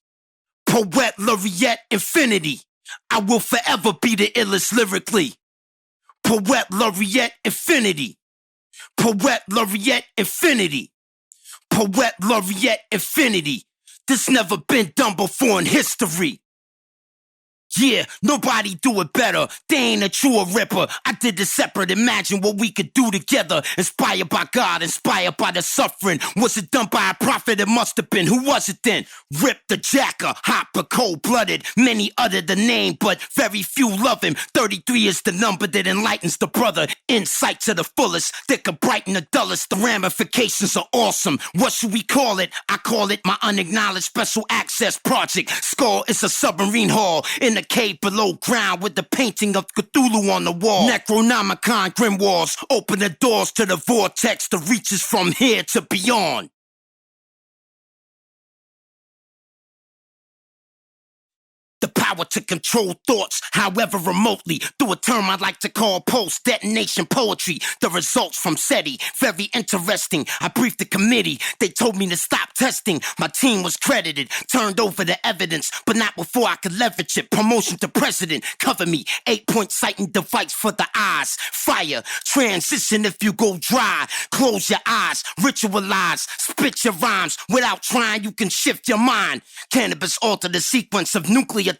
Poet Laureate Infinity. I will forever be the illest lyrically. Poet Laureate Infinity. Poet Laureate Infinity. Poet Laureate Infinity. This never been done before in history. Yeah, nobody do it better. They ain't a true ripper. I did this separate. Imagine what we could do together. Inspired by God, inspired by the suffering. Was it done by a prophet? It must have been. Who was it then? Rip the Jacker, hot but cold-blooded. Many utter the name, but very few love him. 33 is the number that enlightens the brother. Insight to the fullest, that could brighten the dullest. The ramifications are awesome. What should we call it? I call it my unacknowledged special access project. Skull is a submarine hall in the cave below ground with the painting of Cthulhu on the wall. Necronomicon grimoires open the doors to the vortex that reaches from here to beyond. The power to control thoughts, however remotely, through a term I'd like to call post-detonation poetry. The results from SETI, very interesting. I briefed the committee, they told me to stop testing. My team was credited, turned over the evidence, but not before I could leverage it. Promotion to president, cover me, 8-point sighting device for the eyes. Fire, transition if you go dry. Close your eyes, ritualize, spit your rhymes. Without trying, you can shift your mind. Canibus alter the sequence of nucleotides.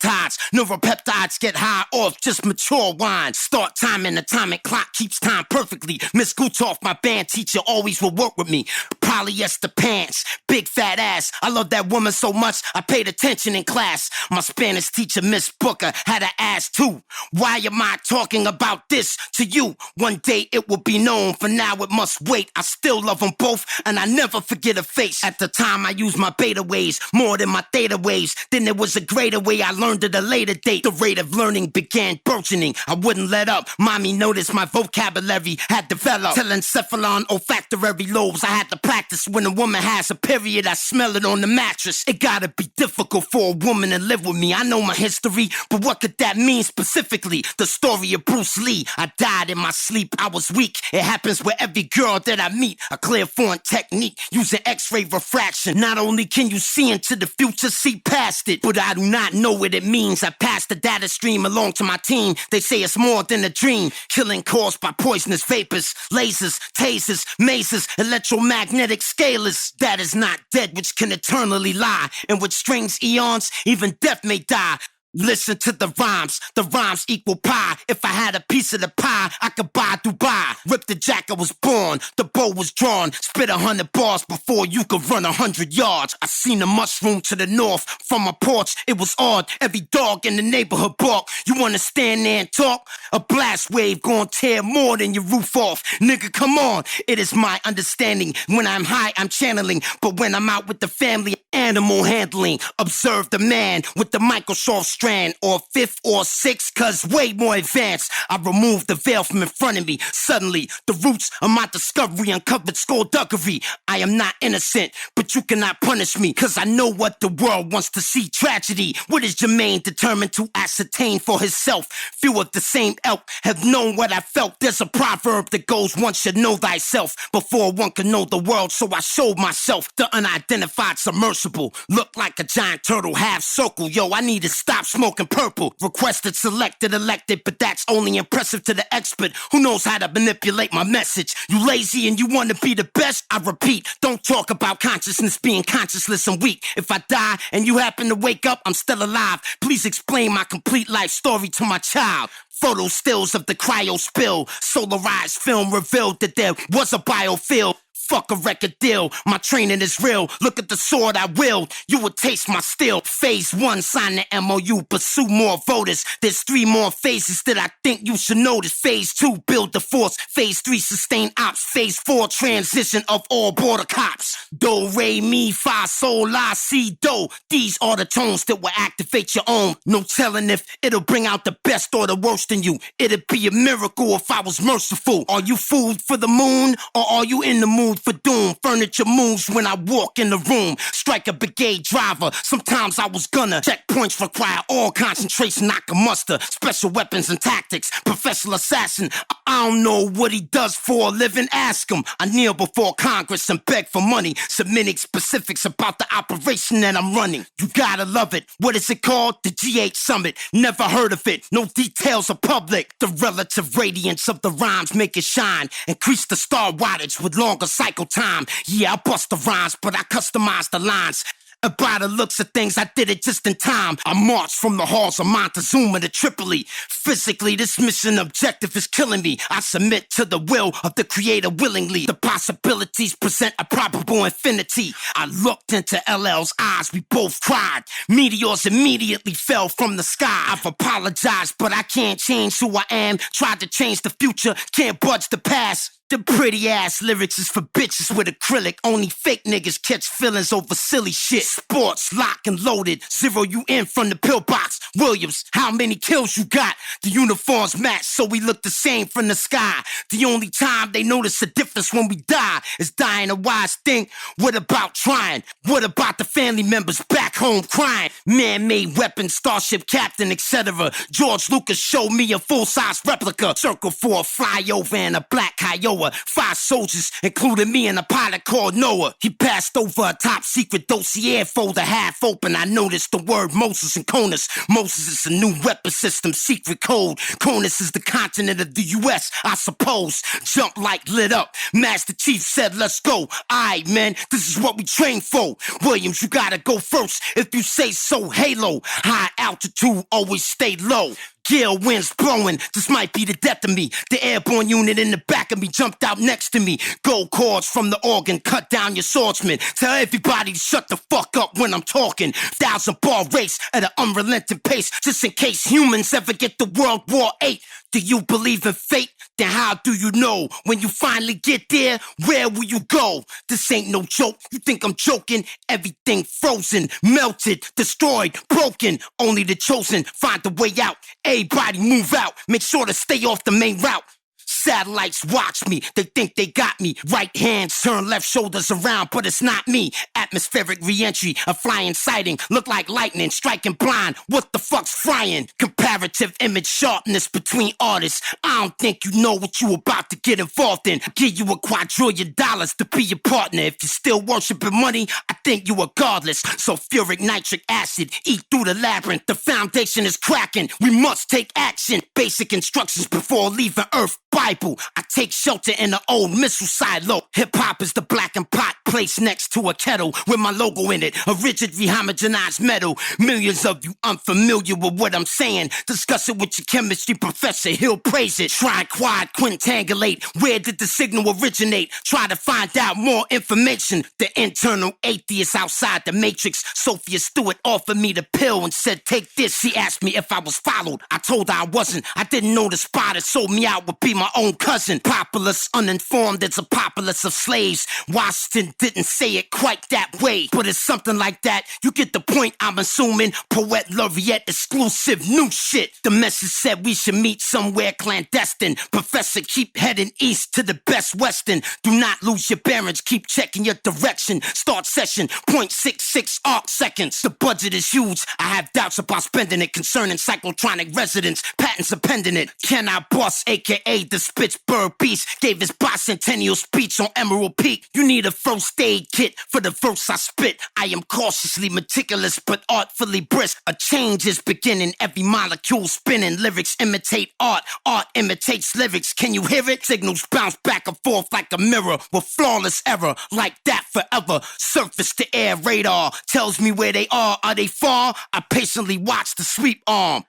Neuropeptides get high off just mature wine. Start time and atomic clock keeps time perfectly. Miss Gutoff, my band teacher, always will work with me. Polyester pants, big fat ass. I love that woman so much, I paid attention in class. My Spanish teacher, Miss Booker, had an ass too. Why am I talking about this to you? One day it will be known, for now it must wait. I still love them both, and I never forget a face. At the time I used my beta waves more than my theta waves. Then there was a greater way I learned at a later date. The rate of learning began burgeoning. I wouldn't let up. Mommy noticed my vocabulary had developed. Telencephalon olfactory lobes. I had to practice. When a woman has a period, I smell it on the mattress. It gotta be difficult for a woman to live with me. I know my history, but what could that mean specifically? The story of Bruce Lee. I died in my sleep. I was weak. It happens with every girl that I meet. A clairvoyant technique using X-ray refraction. Not only can you see into the future, see past it, but I do not know what it means. I pass the data stream along to my team. They say it's more than a dream. Killing caused by poisonous vapors, lasers, tasers, mazes, electromagnetic scalers. That is not dead, which can eternally lie, in which strings eons, even death may die. Listen to the rhymes equal pie. If I had a piece of the pie, I could buy Dubai. Rip the jacket was born, the bow was drawn. Spit 100 bars before you could run 100 yards. I seen a mushroom to the north, from my porch, it was odd. Every dog in the neighborhood bark. You wanna stand there and talk? A blast wave gon' tear more than your roof off. Nigga, come on, it is my understanding. When I'm high, I'm channeling, but when I'm out with the family, animal handling. Observe the man with the Microsoft strand, or 5th or 6th, cause way more advanced. I removed the veil from in front of me. Suddenly, the roots of my discovery uncovered skullduggery. I am not innocent, but you cannot punish me, cause I know what the world wants to see. Tragedy. What is Jermaine determined to ascertain for himself? Few of the same elk have known what I felt. There's a proverb that goes, one should know thyself before one can know the world. So I showed myself, the unidentified submersible. Look like a giant turtle, half circle. Yo, I need to stop smoking purple. Requested, selected, elected, but that's only impressive to the expert who knows how to manipulate my message. You lazy and you want to be the best? I repeat, don't talk about consciousness being conscienceless and weak. If I die and you happen to wake up, I'm still alive. Please explain my complete life story to my child. Photo stills of the cryo spill. Solarized film revealed that there was a biofield. Fuck a record deal, my training is real. Look at the sword I wield, you will taste my steel. Phase 1, sign the MOU, pursue more voters. There's 3 more phases that I think you should notice. Phase 2, build the force. Phase 3, sustain ops. Phase 4, transition of all border cops. Do, re, mi, fa, sol, la, si, do. These are the tones that will activate your own. No telling if it'll bring out the best or the worst in you. It'd be a miracle if I was merciful. Are you fooled for the moon, or are you in the mood for doom? Furniture moves when I walk in the room. Strike a brigade driver. Sometimes I was gonna. Checkpoints require all concentration I can muster. Special weapons and tactics. Professional assassin. I don't know what he does for a living. Ask him. I kneel before Congress and beg for money. Submitting specifics about the operation that I'm running. You gotta love it. What is it called? The GH Summit. Never heard of it. No details are public. The relative radiance of the rhymes make it shine. Increase the star wattage with longer cycle time. Yeah, I bust the rhymes, but I customize the lines. And by the looks of things, I did it just in time. I marched from the halls of Montezuma to Tripoli. Physically, this mission objective is killing me. I submit to the will of the creator willingly. The possibilities present a probable infinity. I looked into LL's eyes, we both cried. Meteors immediately fell from the sky. I've apologized, but I can't change who I am. Tried to change the future, can't budge the past. The pretty ass lyrics is for bitches with acrylic. Only fake niggas catch feelings over silly shit. Sports, lock and loaded. Zero you in from the pillbox. Williams, how many kills you got? The uniforms match, so we look the same from the sky. The only time they notice a difference when we die is dying a wise thing. What about trying? What about the family members back home crying? Man-made weapons, starship captain, etc. George Lucas showed me a full-size replica. Circle for a flyover and a black coyote. 5 soldiers, including me, and a pilot called Noah. He passed over a top secret dossier folder half open. I noticed the word Moses and Conus. Moses is a new weapon system, secret code. Conus is the continent of the US, I suppose. Jump like lit up. Master Chief said, let's go. Aight, man, this is what we train for. Williams, you gotta go first. If you say so, Halo. High altitude, always stay low. Gale winds blowing, this might be the death of me. The airborne unit in the back of me jumped out next to me. Gold cords from the organ, cut down your swordsman. Tell everybody to shut the fuck up when I'm talking. 1,000-bar race at an unrelenting pace, just in case humans ever get to World War VIII. Do you believe in fate? Then how do you know? When you finally get there, where will you go? This ain't no joke, you think I'm joking? Everything frozen, melted, destroyed, broken. Only the chosen find a way out. Everybody move out, make sure to stay off the main route. Satellites watch me, they think they got me. Right hands turn, left shoulders around, but it's not me. Atmospheric re-entry, a flying sighting. Look like lightning, striking blind. What the fuck's frying? Comparative image sharpness between artists. I don't think you know what you about to get involved in. Give you $250 to be your partner. If you're still worshiping money, I think you are godless. Sulfuric nitric acid, eat through the labyrinth. The foundation is cracking, we must take action. Basic instructions before leaving Earth. Bible. I take shelter in an old missile silo. Hip-hop is the blackened pot placed next to a kettle with my logo in it, a rigid rehomogenized metal. Millions of you unfamiliar with what I'm saying. Discuss it with your chemistry professor, he'll praise it. Try quad quintangulate, where did the signal originate? Try to find out more information. The internal atheist outside the matrix. Sophia Stewart offered me the pill and said, take this. She asked me if I was followed. I told her I wasn't. I didn't know the spy that sold me out would be my own cousin. Populace, uninformed, it's a populace of slaves. Washington didn't say it quite that way, but it's something like that. You get the point, I'm assuming. Poet Laureate exclusive new shit. The message said we should meet somewhere clandestine. Professor, keep heading east to the best western. Do not lose your bearings, keep checking your direction. Start session, 0.66 arc seconds. The budget is huge, I have doubts about spending it. Concerning cyclotronic residents, patents are pending it. Canibus, aka the Spitzberg Beast, gave his bicentennial speech on Emerald Peak. You need a first aid kit for the verse I spit. I am cautiously meticulous but artfully brisk. A change is beginning, every molecule spinning. Lyrics imitate art, art imitates lyrics. Can you hear it? Signals bounce back and forth like a mirror with flawless error. Like that forever. Surface to air radar tells me where they are. Are they far? I patiently watch the sweep arm.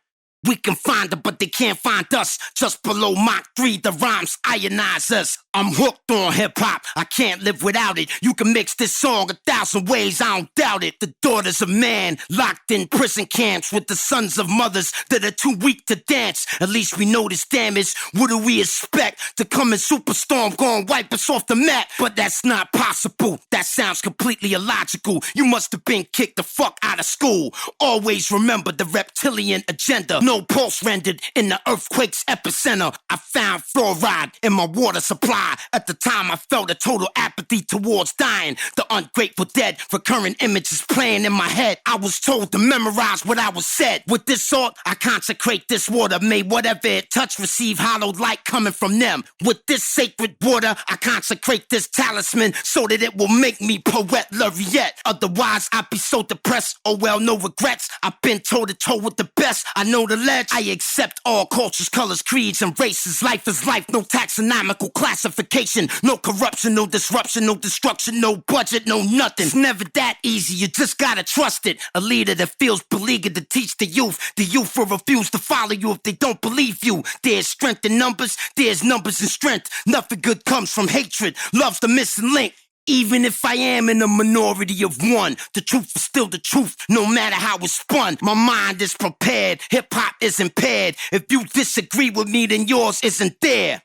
We can find them, but they can't find us. Just below Mach 3, the rhymes ionize us. I'm hooked on hip-hop, I can't live without it. You can mix this song 1,000 ways, I don't doubt it. The daughters of man, locked in prison camps with the sons of mothers that are too weak to dance. At least we know this damage. What do we expect? To come in superstorm, go and wipe us off the map? But that's not possible, that sounds completely illogical. You must have been kicked the fuck out of school. Always remember the reptilian agenda. No pulse rendered in the earthquake's epicenter. I found fluoride in my water supply. At the time I felt a total apathy towards dying. The ungrateful dead, recurrent images playing in my head. I was told to memorize what I was said. With this salt, I consecrate this water. May whatever it touch receive hallowed light coming from them. With this sacred water, I consecrate this talisman so that it will make me Poet Laureate. Otherwise, I'd be so depressed. Oh well, no regrets. I've been toe-to-toe with the best. I know the ledge. I accept all cultures, colors, creeds, and races. Life is life, no taxonomical classification. No corruption, no disruption, no destruction, no budget, no nothing. It's never that easy, you just gotta trust it. A leader that feels beleaguered to teach the youth. The youth will refuse to follow you if they don't believe you. There's strength in numbers, there's numbers in strength. Nothing good comes from hatred, love's the missing link. Even if I am in a minority of one, the truth is still the truth, no matter how it's spun. My mind is prepared, hip-hop is impaired. If you disagree with me, then yours isn't there.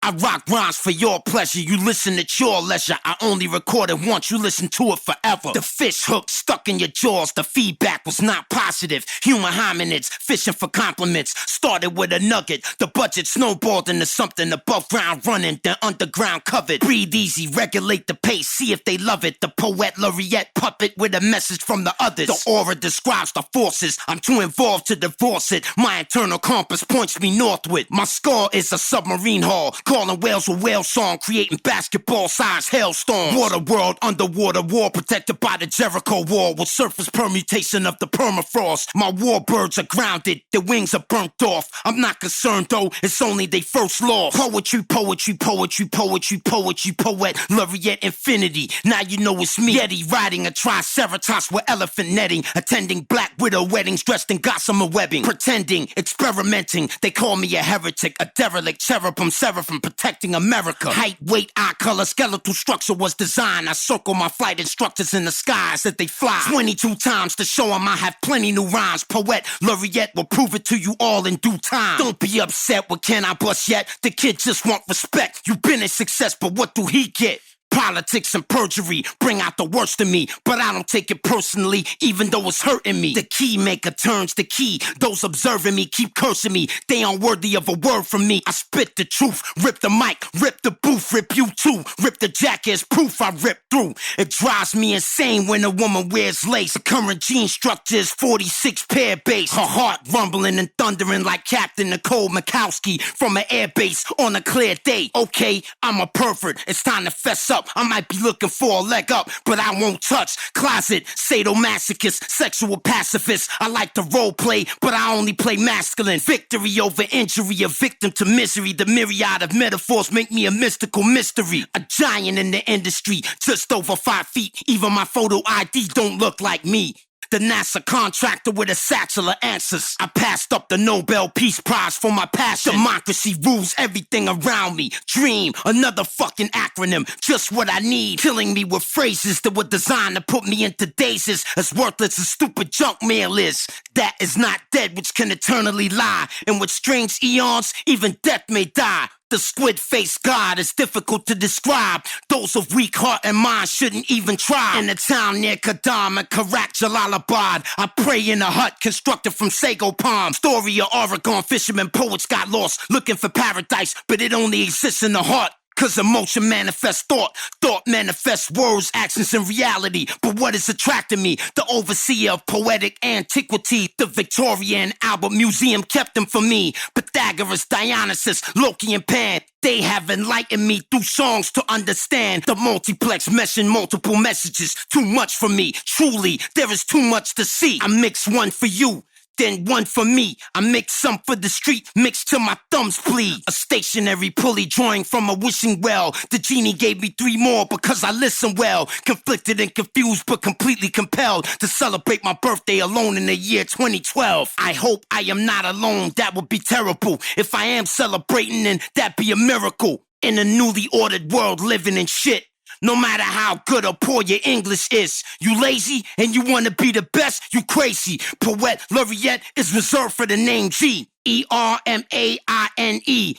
I rock rhymes for your pleasure, you listen at your leisure. I only record it once, you listen to it forever. The fish hook stuck in your jaws, the feedback was not positive. Human hominids, fishing for compliments. Started with a nugget, the budget snowballed into something above ground running, then underground covered. Breathe easy, regulate the pace, see if they love it. The Poet Laureate puppet with a message from the others. The aura describes the forces, I'm too involved to divorce it. My internal compass points me northward. My score is a submarine hull. Calling whales with whale song, creating basketball-sized hailstorms. Water world, underwater war, protected by the Jericho wall, with surface permutation of the permafrost. My warbirds are grounded, their wings are burnt off. I'm not concerned though, it's only they first law. Poetry, poetry, poetry, poetry, poetry, poet Laureate infinity. Now you know it's me, Yeti, riding a triceratops with elephant netting, attending black widow weddings, dressed in gossamer webbing, pretending, experimenting. They call me a heretic, a derelict, cherubim, seraphim, protecting America. Height, weight, eye color, skeletal structure was designed. I circle my flight instructors in the skies that they fly 22 times to show them I have plenty new rhymes. Poet Laureate will prove it to you all in due time. Don't be upset with Canibus yet. The kid just want respect. You've been a success, but what do he get? Politics and perjury bring out the worst in me, but I don't take it personally, even though it's hurting me. The key maker turns the key. Those observing me keep cursing me. They unworthy of a word from me. I spit the truth, rip the mic, rip the booth, rip you too. Rip the jacket as proof I rip through. It drives me insane when a woman wears lace. The current gene structure is 46 pair base. Her heart rumbling and thundering like Captain Nicole Mikowski from an airbase on a clear day. Okay, I'm a pervert, it's time to fess up. up. I might be looking for a leg up, but I won't touch. Closet, sadomasochist, sexual pacifist. I like to role play, but I only play masculine. Victory over injury, a victim to misery. The myriad of metaphors make me a mystical mystery. A giant in the industry, just over 5 feet. Even my photo ID don't look like me. The NASA contractor with a satchel of answers. I passed up the Nobel Peace Prize for my passion. Democracy rules everything around me. Dream, another fucking acronym, just what I need. Killing me with phrases that were designed to put me into dazes. As worthless as stupid junk mail is. That is not dead, which can eternally lie. And with strange eons, even death may die. The squid-faced God is difficult to describe. Those of weak heart and mind shouldn't even try. In a town near Kadam and Karak Jalalabad, I pray in a hut constructed from sago palm. Story of Oregon fishermen, poets got lost looking for paradise, but it only exists in the heart. Cause emotion manifests thought, thought manifests words, actions, and reality. But what is attracting me? The overseer of poetic antiquity. The Victoria and Albert Museum kept them for me. Pythagoras, Dionysus, Loki, and Pan. They have enlightened me through songs to understand. The multiplex meshing multiple messages. Too much for me. Truly, there is too much to see. I mix one for you, then one for me. I mix some for the street, mixed till my thumbs bleed. A stationary pulley drawing from a wishing well. The genie gave me 3 more because I listen well. Conflicted and confused but completely compelled to celebrate my birthday alone in the year 2012. I hope I am not alone, that would be terrible. If I am celebrating, then that'd be a miracle. In a newly ordered world living in shit. No matter how good or poor your English is, you lazy and you want to be the best, you crazy. Poet Laureate is reserved for the name G. E-R-M-A-I-N-E.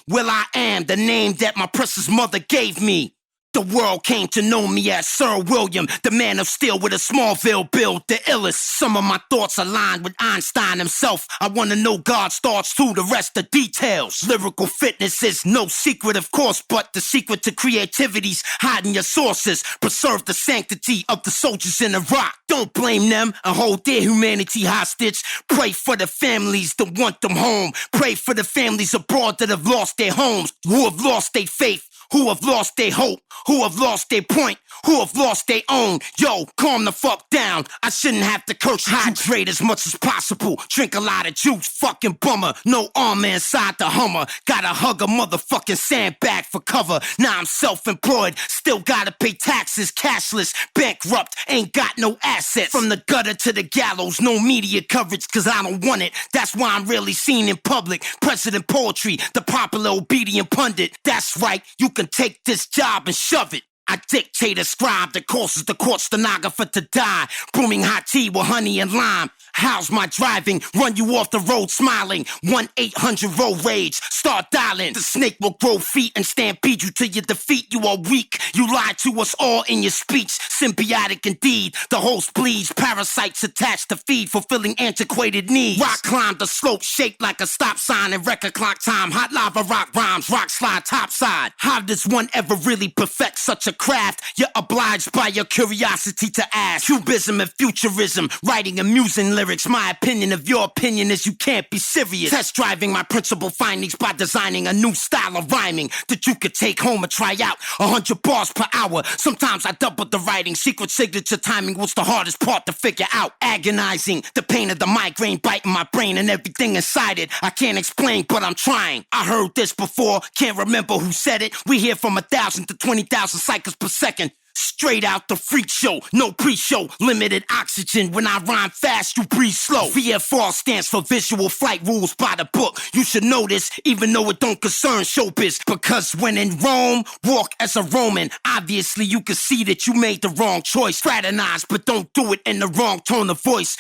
Well, I am the name that my precious mother gave me. The world came to know me as Sir William, the man of steel with a Smallville build, the illest. Some of my thoughts aligned with Einstein himself. I want to know God's thoughts too, the rest the details. Lyrical fitness is no secret, of course, but the secret to creativity's hiding your sources. Preserve the sanctity of the soldiers in Iraq. Don't blame them and hold their humanity hostage. Pray for the families that want them home. Pray for the families abroad that have lost their homes, who have lost their faith, who have lost their hope, who have lost their point, who have lost their own. Yo, calm the fuck down. I shouldn't have to curse. Hydrate as much as possible. Drink a lot of juice, fucking bummer. No armor inside the Hummer. Gotta hug a motherfucking sandbag for cover. Now I'm self-employed, still gotta pay taxes. Cashless, bankrupt, ain't got no assets. From the gutter to the gallows, no media coverage cause I don't want it. That's why I'm rarely seen in public. President poetry, the popular obedient pundit. That's right, you can take this job and shove it. I dictate a scribe that causes the court stenographer to die. Brewing hot tea with honey and lime. How's my driving? Run you off the road smiling. 1-800 road rage. Start dialing. The snake will grow feet and stampede you to your defeat. You are weak. You lied to us all in your speech. Symbiotic indeed. The host bleeds. Parasites attached to feed, fulfilling antiquated needs. Rock climb the slope shaped like a stop sign in record clock time. Hot lava rock rhymes. Rock slide topside. How does one ever really perfect such a craft? You're obliged by your curiosity to ask. Cubism and futurism. Writing and musing lyrics. My opinion of your opinion is you can't be serious. Test driving my principal findings by designing a new style of rhyming that you could take home and try out. 100 bars per hour. Sometimes I double the writing. Secret signature timing was the hardest part to figure out. Agonizing. The pain of the migraine biting my brain and everything inside it. I can't explain, but I'm trying. I heard this before. Can't remember who said it. We hear from 1,000 to 20,000 cycles per second. Straight out the freak show, no pre-show, limited oxygen. When I rhyme fast, you breathe slow. VFR stands for Visual Flight Rules by the book. You should know this, even though it don't concern showbiz. Because when in Rome, walk as a Roman. Obviously, you can see that you made the wrong choice. Fraternize, but don't do it in the wrong tone of voice.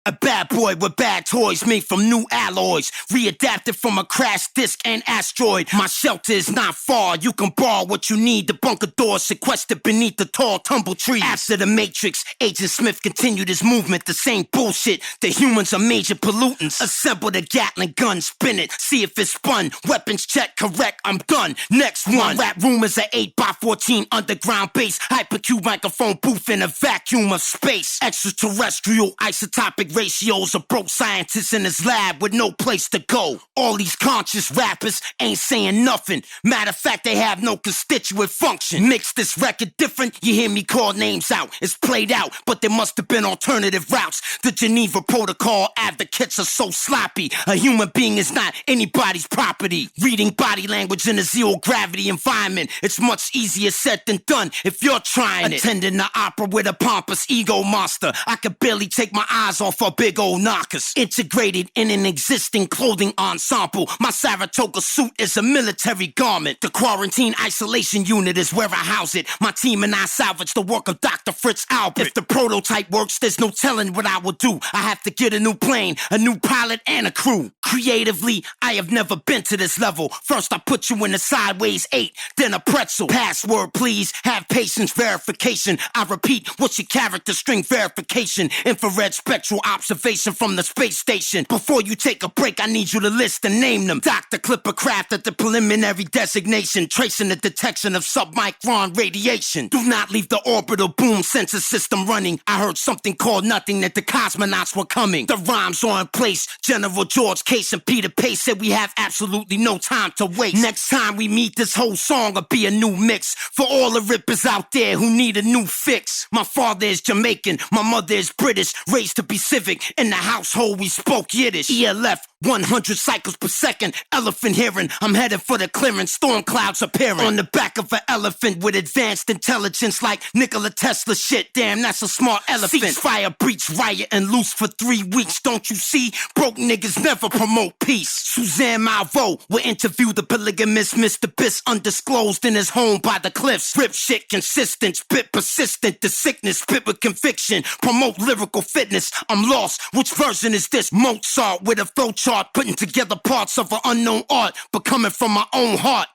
A bad boy with bad toys made from new alloys. Readapted from a crashed disc and asteroid. My shelter is not far. You can borrow what you need. The bunker door sequestered beneath the tall tumble tree. After the Matrix, Agent Smith continued his movement. The same bullshit. The humans are major pollutants. Assemble the Gatling gun, spin it. See if it's spun. Weapons check, correct, I'm done. Next one. My rap room is an 8x14 underground base. Hypercube microphone booth in a vacuum of space. Extraterrestrial isotopic ratios of broke scientists in his lab with no place to go. All these conscious rappers ain't saying nothing. Matter of fact, they have no constituent function. Mix this record different, you hear me call names out. It's played out, but there must have been alternative routes. The Geneva Protocol advocates are so sloppy. A human being is not anybody's property. Reading body language in a zero-gravity environment, it's much easier said than done if you're trying it. Attending the opera with a pompous ego monster, I could barely take my eyes off her big old knockers. Integrated in an existing clothing ensemble, my Saratoga suit is a military garment. The quarantine isolation unit is where I house it. My team and I salvage the work of Dr. Fritz Albert. If the prototype works, there's no telling what I will do. I have to get a new plane, a new pilot, and a crew. Creatively, I have never been to this level. First I put you in a sideways 8, then a pretzel. Password please, have patience, verification. I repeat, what's your character string verification? Infrared spectral observation from the space station. Before you take a break, I need you to list and name them. Dr. Clipper Craft at the preliminary designation, tracing the detection of submicron radiation. Do not leave the orbital boom sensor system running. I heard something called nothing, that the cosmonauts were coming. The rhymes are in place. General George Case and Peter Pace said we have absolutely no time to waste. Next time we meet, this whole song will be a new mix for all the rippers out there who need a new fix. My father is Jamaican, my mother is British, raised to be civic. In the household we spoke Yiddish. ELF 100 cycles per second, elephant hearing. I'm headed for the clearance, storm clouds appearing. On the back of an elephant with advanced intelligence like Nikola Tesla shit. Damn, that's a smart elephant. Ceasefire, breach, riot, and loose for 3 weeks. Don't you see? Broke niggas never promote peace. Suzanne Malveaux will interview the polygamist Mr. Biss, undisclosed in his home by the cliffs. Rip shit consistent, spit persistent, the sickness, spit with conviction. Promote lyrical fitness. I'm lost. Which version is this? Mozart with a flow chart, putting together parts of an unknown art, but coming from my own heart.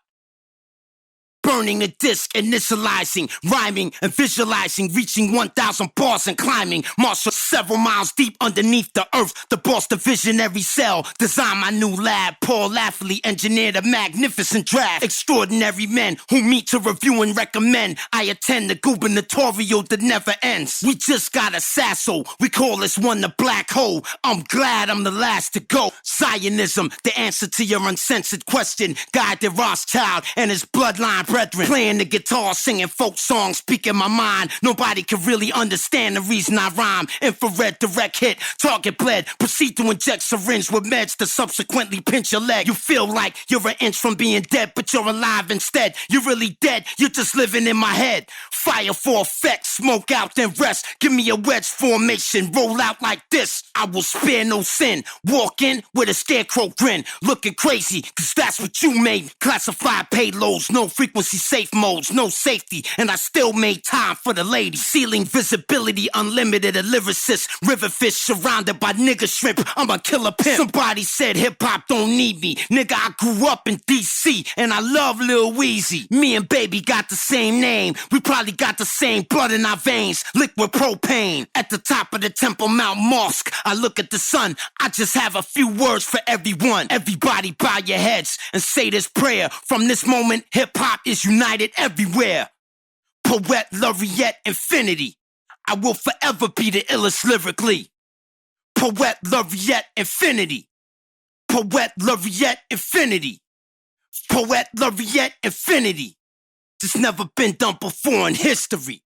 Burning a disc, initializing, rhyming and visualizing, reaching 1,000 bars and climbing. Marshal several miles deep underneath the earth. The boss, the visionary cell, design my new lab. Paul Lafley engineered a magnificent draft. Extraordinary men who meet to review and recommend. I attend the gubernatorial that never ends. We just got a sasso, we call this one the black hole. I'm glad I'm the last to go. Zionism, the answer to your uncensored question. Guided Rothschild and his bloodline brethren, playing the guitar, singing folk songs, speaking my mind. Nobody can really understand the reason I rhyme. Infrared direct hit, target bled. Proceed to inject syringe with meds to subsequently pinch your leg. You feel like you're an inch from being dead, but you're alive instead. You're really dead, you're just living in my head. Fire for effect, smoke out then rest. Give me a wedge formation, roll out like this. I will spare no sin. Walk in with a scarecrow grin, looking crazy, cause that's what you made. Classified payloads, no frequency safe modes, no safety, and I still made time for the ladies. Ceiling visibility, unlimited, a lyricist. River fish surrounded by nigga shrimp, I'm a killer pimp. Somebody said hip-hop don't need me. Nigga, I grew up in D.C. and I love Lil Weezy. Me and Baby got the same name. We probably got the same blood in our veins. Liquid propane. At the top of the Temple Mount Mosque, I look at the sun. I just have a few words for everyone. Everybody bow your heads and say this prayer. From this moment, hip-hop is united everywhere. Poet Laureate Infinity. I will forever be the illest lyrically. Poet Laureate Infinity. Poet Laureate Infinity. Poet Laureate Infinity. It's never been done before in history.